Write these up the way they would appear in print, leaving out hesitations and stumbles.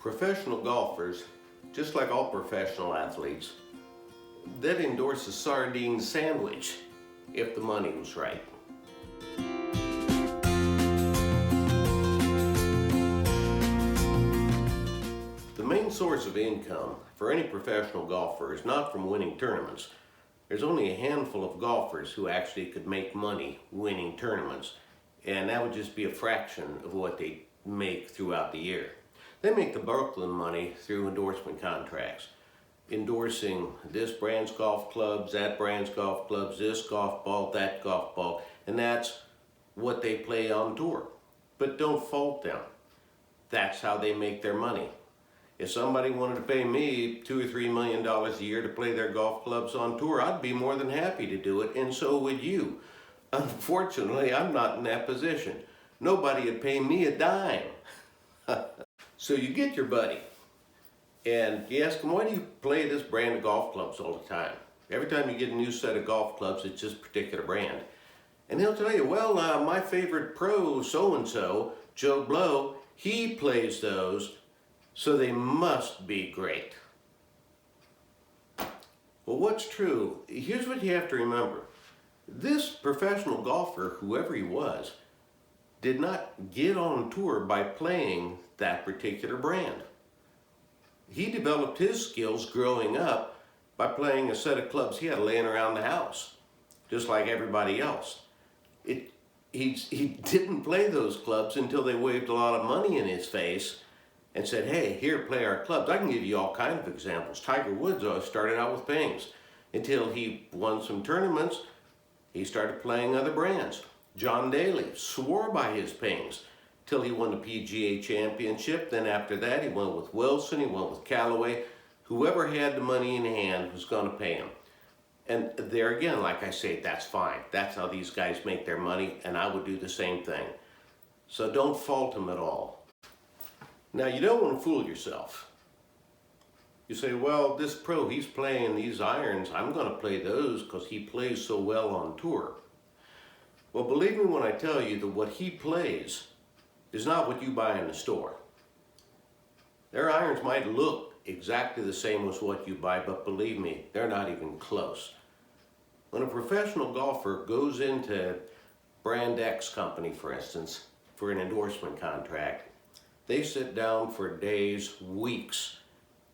Professional golfers, just like all professional athletes, they'd endorse a sardine sandwich if the money was right. The main source of income for any professional golfer is not from winning tournaments. There's only a handful of golfers who actually could make money winning tournaments, and that would just be a fraction of what they make throughout the year. They make the bulk of the money through endorsement contracts, endorsing this brand's golf clubs, that brand's golf clubs, this golf ball, that golf ball, and that's what they play on tour. But don't fault them. That's how they make their money. If somebody wanted to pay me $2 or $3 million a year to play their golf clubs on tour, I'd be more than happy to do it, and so would you. Unfortunately, I'm not in that position. Nobody would pay me a dime. So you get your buddy, and you ask him, why do you play this brand of golf clubs all the time? Every time you get a new set of golf clubs, it's this particular brand. And he'll tell you, well, my favorite pro so-and-so, Joe Blow, he plays those, so they must be great. Well, what's true? Here's what you have to remember. This professional golfer, whoever he was, did not get on tour by playing that particular brand. He developed his skills growing up by playing a set of clubs he had laying around the house, just like everybody else. He didn't play those clubs until they waved a lot of money in his face and said, hey, here, play our clubs. I can give you all kinds of examples. Tiger Woods started out with Pings. Until he won some tournaments, he started playing other brands. John Daly swore by his Pings till he won the PGA Championship. Then after that, he went with Wilson, he went with Callaway. Whoever had the money in hand was going to pay him. And there again, like I say, that's fine. That's how these guys make their money, and I would do the same thing. So don't fault them at all. Now, you don't want to fool yourself. You say, well, this pro, he's playing these irons. I'm going to play those because he plays so well on tour. Well, believe me when I tell you that what he plays is not what you buy in the store. Their irons might look exactly the same as what you buy, but believe me, they're not even close. When a professional golfer goes into Brand X company, for instance, for an endorsement contract, they sit down for days, weeks,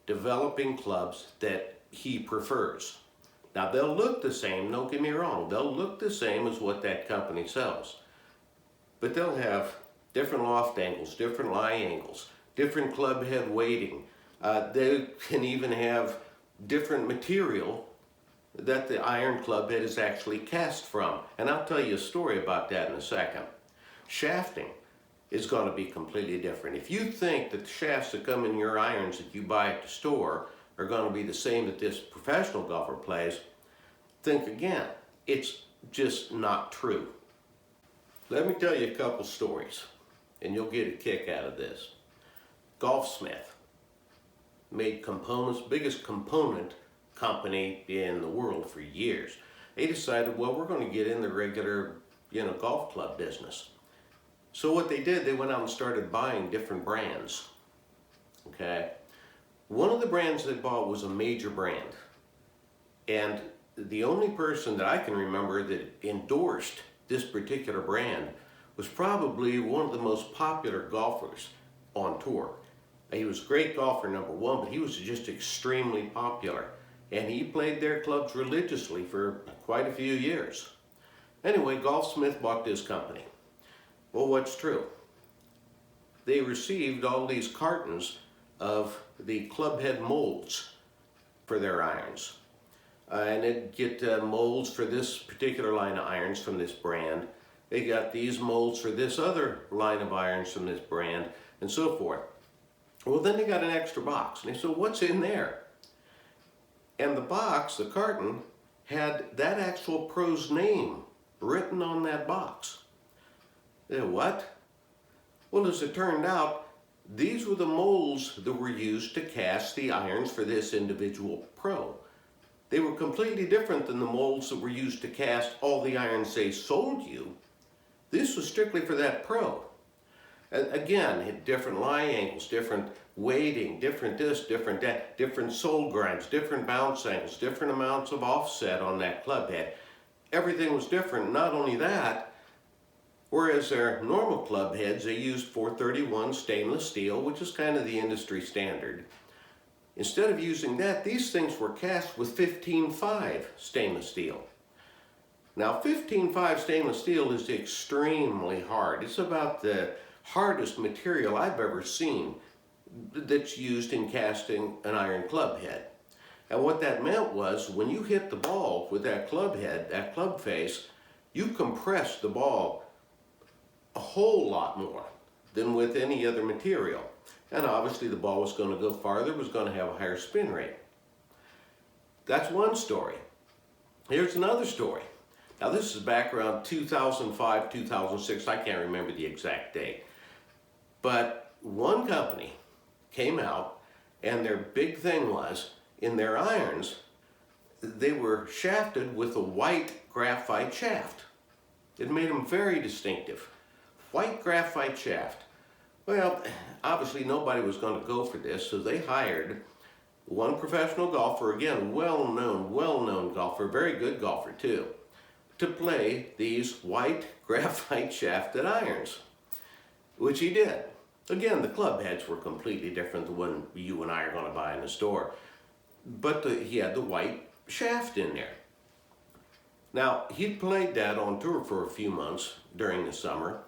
developing clubs that he prefers. Now, they'll look the same, don't get me wrong, they'll look the same as what that company sells. But they'll have different loft angles, different lie angles, different club head weighting. They can even have different material that the iron club head is actually cast from. And I'll tell you a story about that in a second. Shafting is going to be completely different. If you think that the shafts that come in your irons that you buy at the store are going to be the same that this professional golfer plays, think again. It's just not true. Let me tell you a couple stories, and you'll get a kick out of this. Golfsmith made components, biggest component company in the world for years. They decided, well, we're going to get in the regular, golf club business. So what they did, they went out and started buying different brands. Okay? One of the brands they bought was a major brand. And the only person that I can remember that endorsed this particular brand was probably one of the most popular golfers on tour. He was a great golfer, number one, but he was just extremely popular. And he played their clubs religiously for quite a few years. Anyway, Golfsmith bought this company. Well, what's true? They received all these cartons of the club head molds for their irons. And they'd get molds for this particular line of irons from this brand. They got these molds for this other line of irons from this brand, and so forth. Well, then they got an extra box, and they said, what's in there? And the box, the carton, had that actual pro's name written on that box. What? Well, as it turned out, these were the molds that were used to cast the irons for this individual pro. They were completely different than the molds that were used to cast all the irons they sold you. This was strictly for that pro. Again, different lie angles, different weighting, different this, different that, different sole grinds, different bounce angles, different amounts of offset on that club head. Everything was different. Not only that, whereas their normal club heads, they used 431 stainless steel, which is kind of the industry standard. Instead of using that, these things were cast with 15.5 stainless steel. Now, 15.5 stainless steel is extremely hard. It's about the hardest material I've ever seen that's used in casting an iron club head. And what that meant was when you hit the ball with that club head, that club face, you compressed the ball a whole lot more than with any other material. And obviously the ball was going to go farther, was going to have a higher spin rate. That's one story. Here's another story. Now this is back around 2005, 2006, I can't remember the exact date. But one company came out and their big thing was, in their irons, they were shafted with a white graphite shaft. It made them very distinctive. White graphite shaft. Well, obviously nobody was going to go for this, so they hired one professional golfer, again, well-known golfer, very good golfer too, to play these white graphite shafted irons, which he did. Again, the club heads were completely different than one you and I are going to buy in the store, but he had the white shaft in there. Now, he'd played that on tour for a few months during the summer,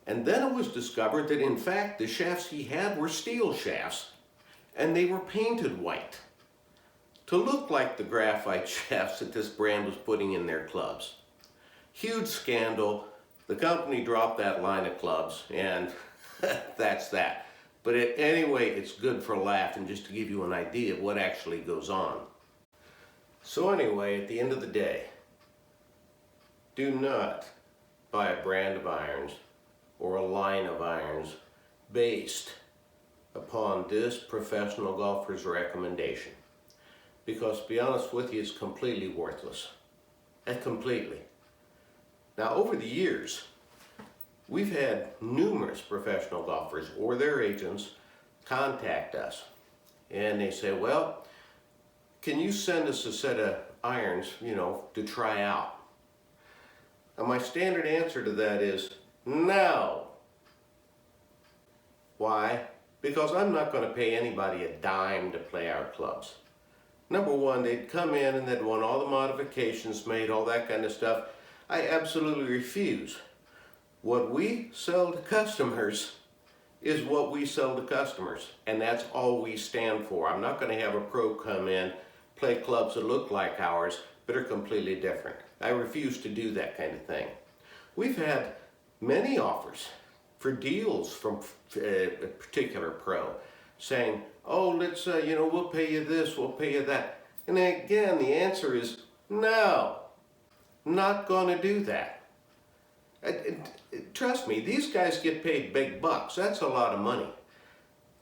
and then it was discovered that in fact the shafts he had were steel shafts, and they were painted white to look like the graphite shafts that this brand was putting in their clubs. Huge scandal. The company dropped that line of clubs, and that's that. But anyway, it's good for a laugh and just to give you an idea of what actually goes on. So anyway, at the end of the day, do not buy a brand of irons or a line of irons based upon this professional golfer's recommendation. Because to be honest with you, it's completely worthless. Completely. Now over the years, we've had numerous professional golfers or their agents contact us. And they say, well, can you send us a set of irons, to try out? And my standard answer to that is no. Why? Because I'm not going to pay anybody a dime to play our clubs. Number one, they'd come in and they'd want all the modifications made, all that kind of stuff. I absolutely refuse. What we sell to customers is what we sell to customers, and that's all we stand for. I'm not going to have a pro come in, play clubs that look like ours, but are completely different. I refuse to do that kind of thing. We've had many offers for deals from a particular pro saying, oh, let's, we'll pay you this, we'll pay you that. And again, the answer is no, not going to do that. Trust me, these guys get paid big bucks. That's a lot of money.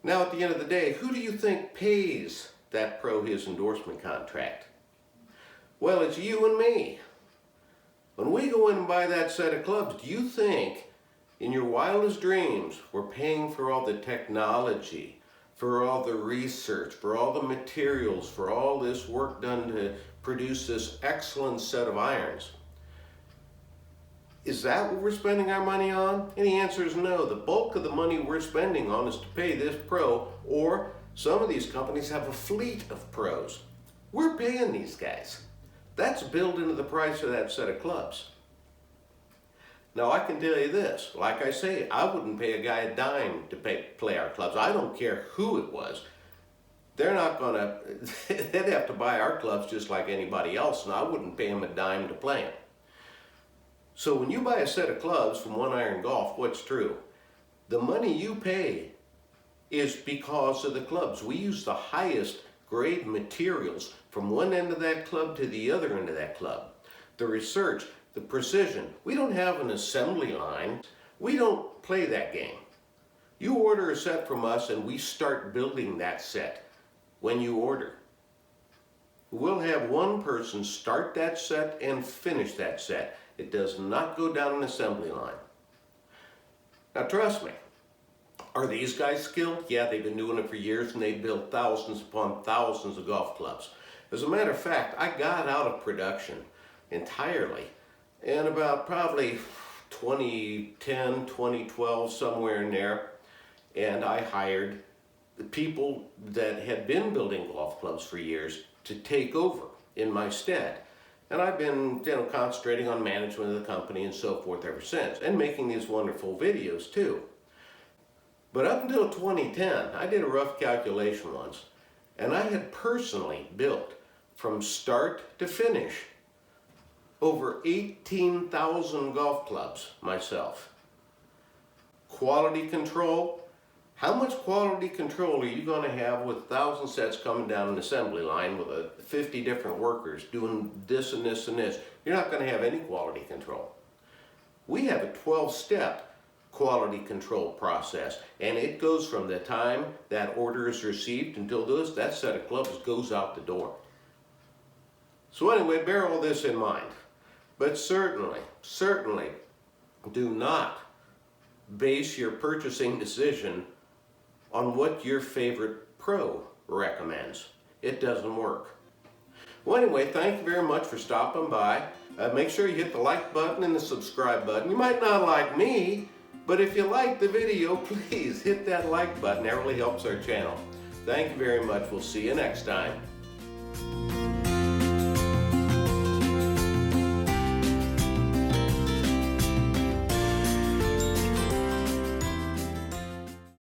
Now, at the end of the day, who do you think pays that pro his endorsement contract? Well, it's you and me. When we go in and buy that set of clubs, do you think in your wildest dreams we're paying for all the technology, for all the research, for all the materials, for all this work done to produce this excellent set of irons? Is that what we're spending our money on? And the answer is no. The bulk of the money we're spending on is to pay this pro, or some of these companies have a fleet of pros. We're paying these guys. That's built into the price of that set of clubs. Now I can tell you this, like I say, I wouldn't pay a guy a dime to play our clubs. I don't care who it was. They're not gonna, they'd have to buy our clubs just like anybody else, and I wouldn't pay them a dime to play them. So when you buy a set of clubs from One Iron Golf, what's true? The money you pay is because of the clubs. We use the highest grade materials from one end of that club to the other end of that club. The research, the precision. We don't have an assembly line. We don't play that game. You order a set from us and we start building that set when you order. We'll have one person start that set and finish that set. It does not go down an assembly line. Now trust me, Are these guys skilled? Yeah, they've been doing it for years and they built thousands upon thousands of golf clubs. As a matter of fact, I got out of production entirely in about probably 2010, 2012, somewhere in there. And I hired the people that had been building golf clubs for years to take over in my stead. And I've been, concentrating on management of the company and so forth ever since, and making these wonderful videos too. But up until 2010, I did a rough calculation once, and I had personally built from start to finish over 18,000 golf clubs myself. Quality control. How much quality control are you going to have with 1,000 sets coming down an assembly line with 50 different workers doing this and this and this? You're not going to have any quality control. We have a 12-step quality control process, and it goes from the time that order is received until that set of clubs goes out the door. So anyway, bear all this in mind. But certainly do not base your purchasing decision on what your favorite pro recommends. It doesn't work. Well, anyway, thank you very much for stopping by. Make sure you hit the like button and the subscribe button. You might not like me, but if you like the video, please hit that like button. That really helps our channel. Thank you very much. We'll see you next time.